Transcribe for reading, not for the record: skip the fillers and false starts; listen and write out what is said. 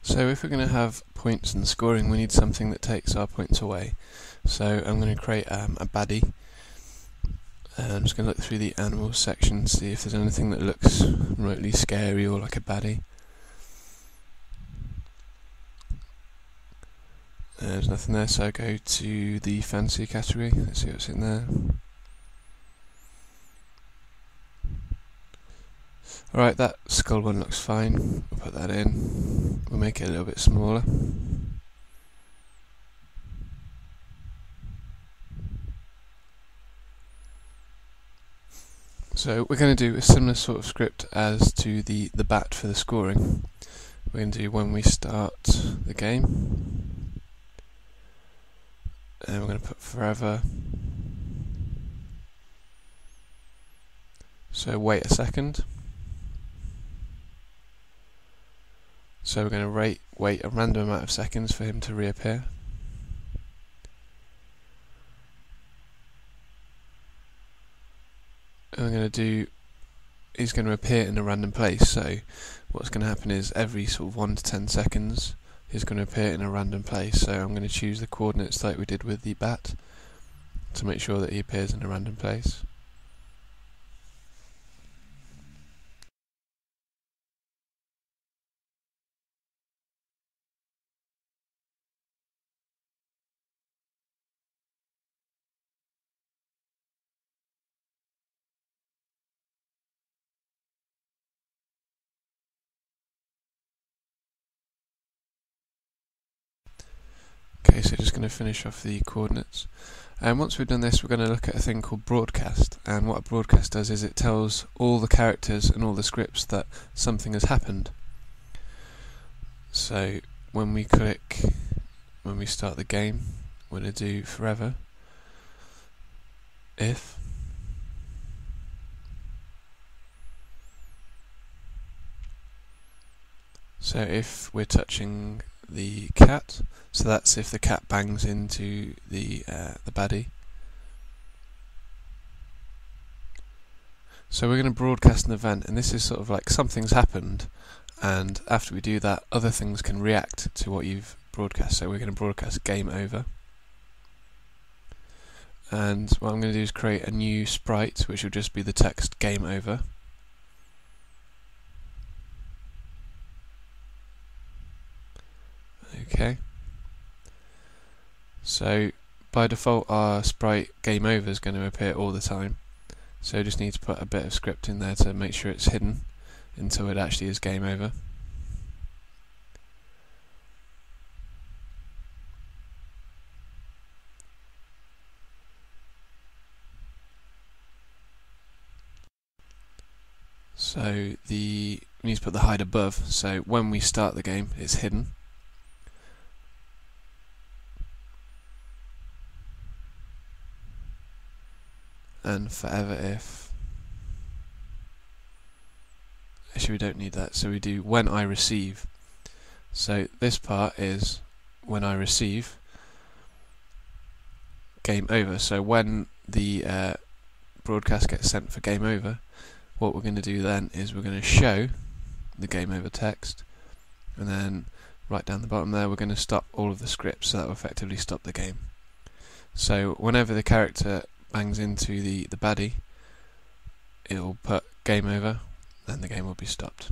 So if we're going to have points and scoring, we need something that takes our points away. So I'm going to create a baddie. I'm just going to look through the animals section, see if there's anything that looks remotely scary or like a baddie. There's nothing there, so I go to the fantasy category. Let's see what's in there. Alright, that skull one looks fine. We'll put that in. We'll make it a little bit smaller. So we're going to do a similar sort of script as to the bat for the scoring. We're going to do when we start the game, and we're going to put forever. So wait a second. So we're going to wait a random amount of seconds for him to reappear. And we're going to do, he's going to appear in a random place, so what's going to happen is every sort of 1 to 10 seconds he's going to appear in a random place. So I'm going to choose the coordinates like we did with the bat to make sure that he appears in a random place. Okay, so just going to finish off the coordinates. And once we've done this, we're going to look at a thing called broadcast. And what a broadcast does is it tells all the characters and all the scripts that something has happened. So when we start the game, we're going to do forever if so if we're touching the cat, so that's if the cat bangs into the baddie. So we're going to broadcast an event, and this is sort of like something's happened, and after we do that, other things can react to what you've broadcast. So we're going to broadcast game over. And what I'm going to do is create a new sprite, which will just be the text game over. Okay. So by default our sprite game over is going to appear all the time. So you just need to put a bit of script in there to make sure it's hidden until it actually is game over. So we need to put the hide above, so when we start the game it's hidden. And forever if. Actually we don't need that, so we do when I receive. So this part is when I receive game over. So when the broadcast gets sent for game over, what we're going to do then is we're going to show the game over text, and then right down the bottom there we're going to stop all of the scripts, so that will effectively stop the game. So whenever the character bangs into the baddie, it will put game over, and the game will be stopped.